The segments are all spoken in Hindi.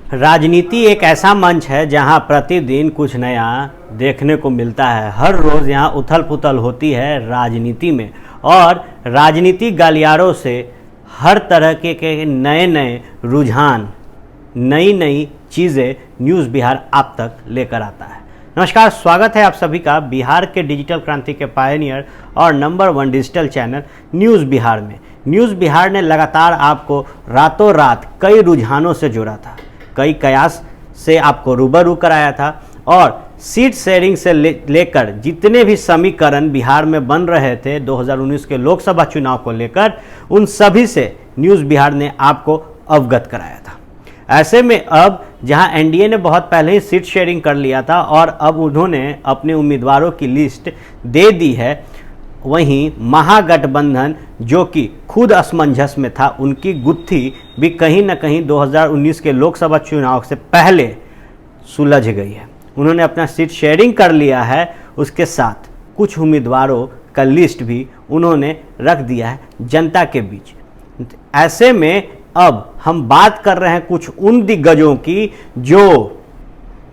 राजनीति एक ऐसा मंच है जहां प्रतिदिन कुछ नया देखने को मिलता है। हर रोज़ यहां उथल पुथल होती है राजनीति में, और राजनीति गलियारों से हर तरह के नए नए रुझान, नई नई चीज़ें न्यूज़ बिहार आप तक लेकर आता है। नमस्कार, स्वागत है आप सभी का बिहार के डिजिटल क्रांति के पायनियर और number 1 digital channel news Bihar में। न्यूज़ बिहार ने लगातार आपको रातों रात कई रुझानों से जोड़ा था, कई कयास से आपको रूबरू कराया था, और सीट शेयरिंग से लेकर जितने भी समीकरण बिहार में बन रहे थे 2019 के लोकसभा चुनाव को लेकर, उन सभी से न्यूज़ बिहार ने आपको अवगत कराया था। ऐसे में अब जहां एनडीए ने बहुत पहले ही सीट शेयरिंग कर लिया था और अब उन्होंने अपने उम्मीदवारों की लिस्ट दे दी है, वहीं महागठबंधन जो कि खुद असमंजस में था, उनकी गुत्थी भी कहीं ना कहीं 2019 के लोकसभा चुनाव से पहले सुलझ गई है। उन्होंने अपना सीट शेयरिंग कर लिया है, उसके साथ कुछ उम्मीदवारों का लिस्ट भी उन्होंने रख दिया है जनता के बीच। ऐसे में अब हम बात कर रहे हैं कुछ उन दिग्गजों की जो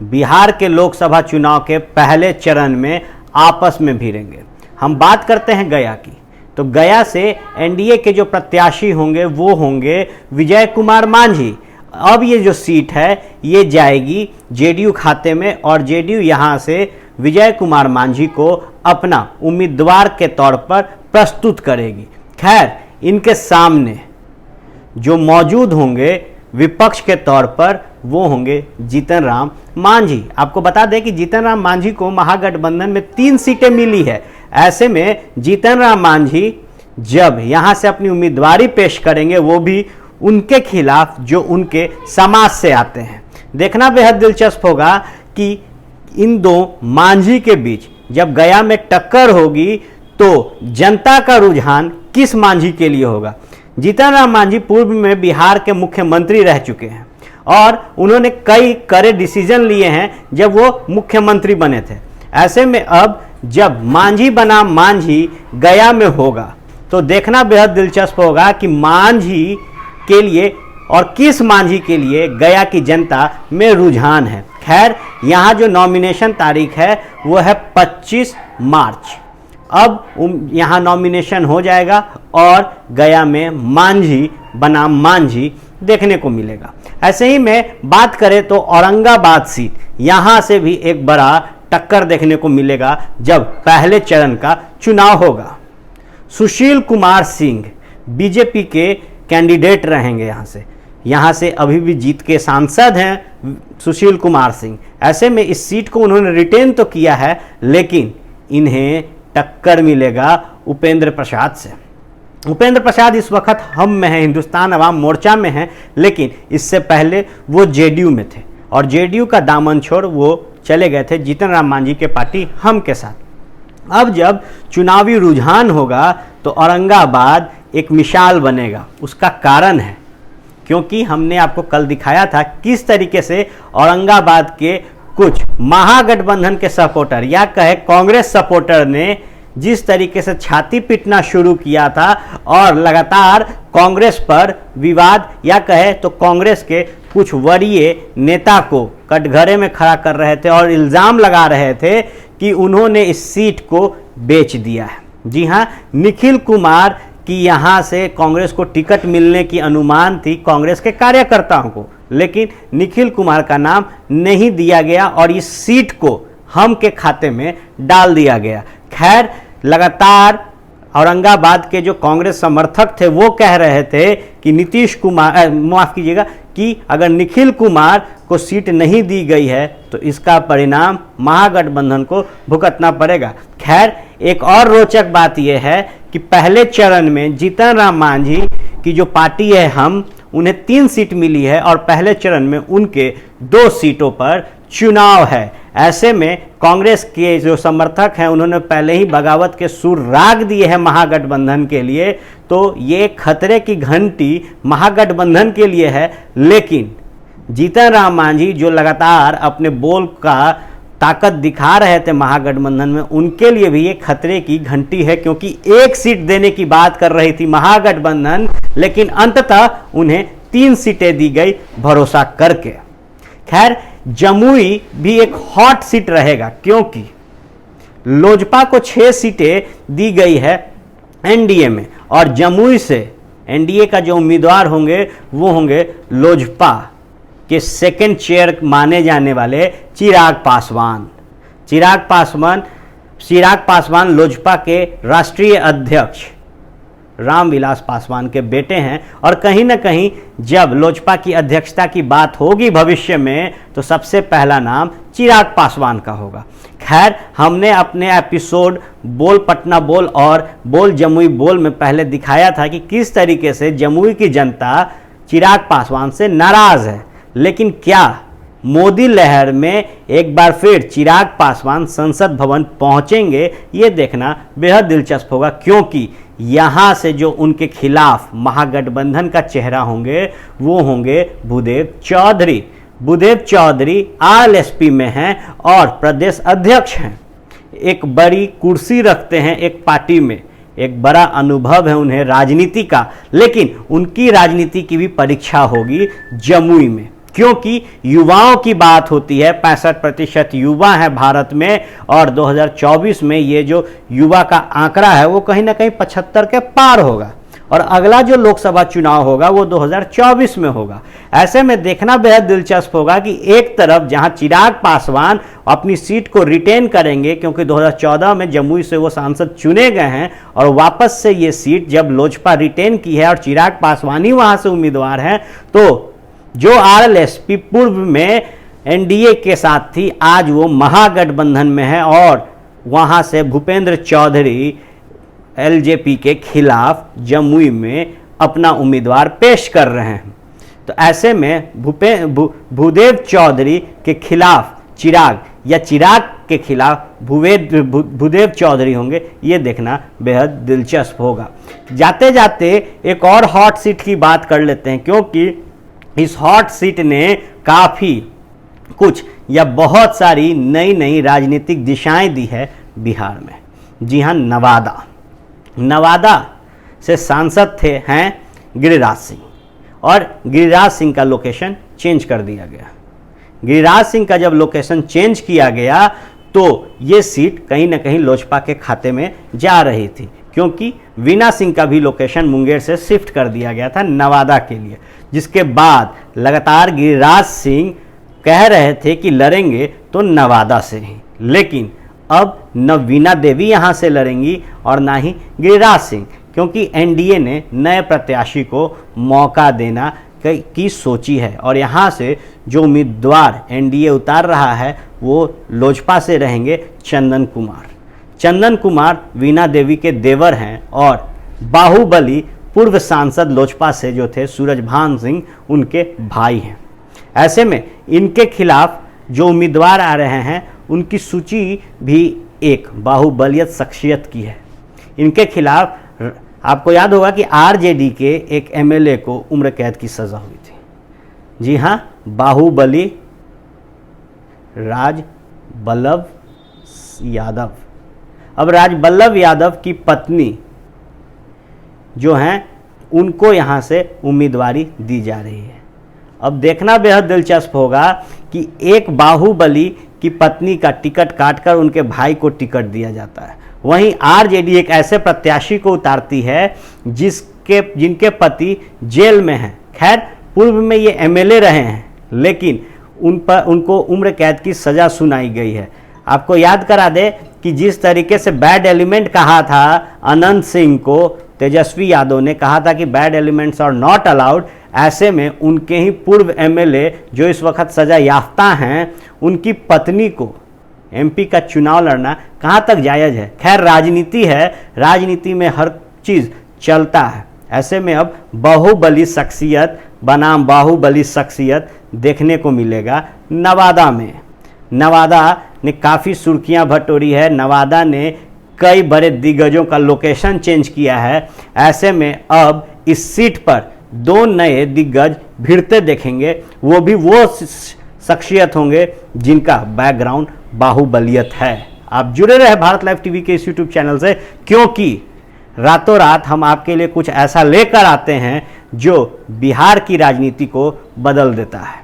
बिहार के लोकसभा चुनाव के पहले चरण में आपस में भिड़ेंगे। हम बात करते हैं गया की, तो गया से एनडीए के जो प्रत्याशी होंगे वो होंगे विजय कुमार मांझी। अब ये जो सीट है ये जाएगी जेडीयू खाते में, और जेडीयू यहाँ से विजय कुमार मांझी को अपना उम्मीदवार के तौर पर प्रस्तुत करेगी। खैर, इनके सामने जो मौजूद होंगे विपक्ष के तौर पर वो होंगे जीतन राम मांझी। आपको बता दें कि जीतन राम मांझी को महागठबंधन में 3 सीटें मिली है। ऐसे में जीतन राम मांझी जब यहाँ से अपनी उम्मीदवारी पेश करेंगे, वो भी उनके खिलाफ जो उनके समाज से आते हैं। देखना बेहद दिलचस्प होगा कि इन दो मांझी के बीच जब गया में टक्कर होगी तो जनता का रुझान किस मांझी के लिए होगा। जीतन राम मांझी पूर्व में बिहार के मुख्यमंत्री रह चुके हैं और उन्होंने कई कड़े डिसीजन लिए हैं जब वो मुख्यमंत्री बने थे। ऐसे में अब जब मांझी बनाम मांझी गया में होगा तो देखना बेहद दिलचस्प होगा कि मांझी के लिए और किस मांझी के लिए गया की जनता में रुझान है। खैर, यहाँ जो नॉमिनेशन तारीख है वो है 25 मार्च। अब यहाँ नॉमिनेशन हो जाएगा और गया में मांझी बनाम मांझी देखने को मिलेगा। ऐसे ही में बात करें तो औरंगाबाद सीट, यहाँ से भी एक बड़ा टक्कर देखने को मिलेगा जब पहले चरण का चुनाव होगा। सुशील कुमार सिंह बीजेपी के कैंडिडेट रहेंगे। यहाँ से अभी भी जीत के सांसद हैं सुशील कुमार सिंह। ऐसे में इस सीट को उन्होंने रिटेन तो किया है, लेकिन इन्हें टक्कर मिलेगा उपेंद्र प्रसाद से। उपेंद्र प्रसाद इस वक्त हम में है, हिंदुस्तान अवाम मोर्चा में हैं, लेकिन इससे पहले वो जेडीयू में थे और जेडीयू का दामन छोड़ वो चले गए थे जीतन राम मांझी के पार्टी हम के साथ। अब जब चुनावी रुझान होगा तो औरंगाबाद एक मिसाल बनेगा। उसका कारण है क्योंकि हमने आपको कल दिखाया था किस तरीके से औरंगाबाद के कुछ महागठबंधन के सपोर्टर या कहे कांग्रेस सपोर्टर ने जिस तरीके से छाती पीटना शुरू किया था और लगातार कांग्रेस पर विवाद या कहे तो कांग्रेस के कुछ वरीय नेता को कटघरे में खड़ा कर रहे थे और इल्ज़ाम लगा रहे थे कि उन्होंने इस सीट को बेच दिया है। जी हाँ, निखिल कुमार की यहाँ से कांग्रेस को टिकट मिलने की अनुमान थी कांग्रेस के कार्यकर्ताओं को, लेकिन निखिल कुमार का नाम नहीं दिया गया और इस सीट को हम के खाते में डाल दिया गया। खैर, लगातार औरंगाबाद के जो कांग्रेस समर्थक थे वो कह रहे थे कि नीतीश कुमार, माफ कीजिएगा, कि अगर निखिल कुमार को सीट नहीं दी गई है तो इसका परिणाम महागठबंधन को भुगतना पड़ेगा। खैर, एक और रोचक बात यह है कि पहले चरण में जीतन राम मांझी की जो पार्टी है हम, उन्हें 3 सीट मिली है और पहले चरण में उनके 2 सीटों पर चुनाव है। ऐसे में कांग्रेस के जो समर्थक हैं उन्होंने पहले ही बगावत के सुर राग दिए हैं महागठबंधन के लिए, तो ये खतरे की घंटी महागठबंधन के लिए है। लेकिन जीतन राम मांझी जो लगातार अपने बोल का ताकत दिखा रहे थे महागठबंधन में, उनके लिए भी ये खतरे की घंटी है, क्योंकि 1 सीट देने की बात कर रही थी महागठबंधन, लेकिन अंततः उन्हें 3 सीटें दी गई भरोसा करके। खैर जमुई भी एक हॉट सीट रहेगा, क्योंकि लोजपा को 6 सीटें दी गई है एनडीए में, और जमुई से एनडीए का जो उम्मीदवार होंगे वो होंगे लोजपा के सेकंड चेयर माने जाने वाले चिराग पासवान। चिराग पासवान लोजपा के राष्ट्रीय अध्यक्ष रामविलास पासवान के बेटे हैं, और कहीं ना कहीं जब लोजपा की अध्यक्षता की बात होगी भविष्य में तो सबसे पहला नाम चिराग पासवान का होगा। खैर हमने अपने एपिसोड बोल पटना बोल और बोल जमुई बोल में पहले दिखाया था कि किस तरीके से जमुई की जनता चिराग पासवान से नाराज है, लेकिन क्या मोदी लहर में एक बार फिर चिराग पासवान संसद भवन पहुंचेंगे, ये देखना बेहद दिलचस्प होगा, क्योंकि यहाँ से जो उनके खिलाफ महागठबंधन का चेहरा होंगे वो होंगे भूदेव चौधरी। भूदेव चौधरी आरएलएसपी में हैं और प्रदेश अध्यक्ष हैं, एक बड़ी कुर्सी रखते हैं एक पार्टी में, एक बड़ा अनुभव है उन्हें राजनीति का, लेकिन उनकी राजनीति की भी परीक्षा होगी जमुई में, क्योंकि युवाओं की बात होती है। 65% युवा हैं भारत में, और 2024 में ये जो युवा का आंकड़ा है वो कहीं ना कहीं 75 के पार होगा, और अगला जो लोकसभा चुनाव होगा वो 2024 में होगा। ऐसे में देखना बेहद दिलचस्प होगा कि एक तरफ जहां चिराग पासवान अपनी सीट को रिटेन करेंगे, क्योंकि 2014 में जमुई से वो सांसद चुने गए हैं, और वापस से ये सीट जब लोजपा रिटेन की है और चिराग पासवान ही वहां से उम्मीदवार हैं, तो जो आरएलएसपी पूर्व में एनडीए के साथ थी आज वो महागठबंधन में है, और वहां से भूपेंद्र चौधरी एलजेपी के खिलाफ जमुई में अपना उम्मीदवार पेश कर रहे हैं। तो ऐसे में भूदेव चौधरी के खिलाफ चिराग या चिराग के खिलाफ भूदेव चौधरी होंगे, ये देखना बेहद दिलचस्प होगा। जाते जाते एक और हॉट सीट की बात कर लेते हैं, क्योंकि इस हॉट सीट ने काफ़ी कुछ या बहुत सारी नई राजनीतिक दिशाएं दी है बिहार में। जी हाँ, नवादा से सांसद हैं गिरिराज सिंह, और गिरिराज सिंह का लोकेशन चेंज कर दिया गया। गिरिराज सिंह का जब लोकेशन चेंज किया गया तो ये सीट कहीं ना कहीं लोजपा के खाते में जा रही थी, क्योंकि वीना सिंह का भी लोकेशन मुंगेर से शिफ्ट कर दिया गया था नवादा के लिए, जिसके बाद लगातार गिरिराज सिंह कह रहे थे कि लड़ेंगे तो नवादा से ही, लेकिन अब न वीना देवी यहाँ से लड़ेंगी और ना ही गिरिराज सिंह, क्योंकि एनडीए ने नए प्रत्याशी को मौका देना की सोची है, और यहाँ से जो उम्मीदवार एनडीए उतार रहा है वो लोजपा से रहेंगे चंदन कुमार वीना देवी के देवर हैं, और बाहुबली पूर्व सांसद लोजपा से जो थे सूरजभान सिंह उनके भाई हैं। ऐसे में इनके खिलाफ जो उम्मीदवार आ रहे हैं उनकी सूची भी एक बाहुबलियत शख्सियत की है। इनके खिलाफ आपको याद होगा कि आरजेडी के एक एमएलए को उम्र कैद की सज़ा हुई थी। जी हाँ, बाहुबली राजबल्लभ यादव। अब राजबल्लभ यादव की पत्नी जो हैं उनको यहाँ से उम्मीदवारी दी जा रही है। अब देखना बेहद दिलचस्प होगा कि एक बाहुबली की पत्नी का टिकट काटकर उनके भाई को टिकट दिया जाता है, वहीं आरजेडी एक ऐसे प्रत्याशी को उतारती है जिनके पति जेल में हैं। खैर पूर्व में ये एमएलए रहे हैं, लेकिन उनको उम्र कैद की सज़ा सुनाई गई है। आपको याद करा दे कि जिस तरीके से बैड एलिमेंट कहा था अनंत सिंह को, तेजस्वी यादव ने कहा था कि bad elements are not allowed, ऐसे में उनके ही पूर्व एमएलए जो इस वक्त सज़ा याफ्ता हैं, उनकी पत्नी को एमपी का चुनाव लड़ना कहाँ तक जायज़ है। खैर राजनीति है, राजनीति में हर चीज़ चलता है। ऐसे में अब बाहुबली शख्सियत बनाम बाहुबली शख्सियत देखने को मिलेगा नवादा में। नवादा ने काफ़ी सुर्खियां बटोरी है, नवादा ने कई बड़े दिग्गजों का लोकेशन चेंज किया है। ऐसे में अब इस सीट पर 2 नए दिग्गज भिड़ते देखेंगे, वो भी वो शख्सियत होंगे जिनका बैकग्राउंड बाहुबलियत है। आप जुड़े रहे भारत लाइव टीवी के इस यूट्यूब चैनल से, क्योंकि रातों रात हम आपके लिए कुछ ऐसा लेकर आते हैं जो बिहार की राजनीति को बदल देता है।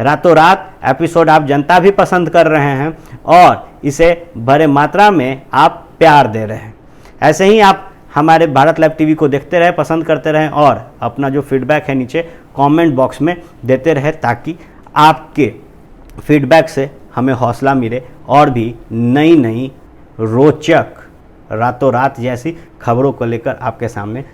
रातों रात एपिसोड आप जनता भी पसंद कर रहे हैं और इसे बड़े मात्रा में आप प्यार दे रहे हैं। ऐसे ही आप हमारे भारत लाइव टीवी को देखते रहें, पसंद करते रहें और अपना जो फीडबैक है नीचे कमेंट बॉक्स में देते रहें, ताकि आपके फीडबैक से हमें हौसला मिले और भी नई नई रोचक रातों रात जैसी खबरों को लेकर आपके सामने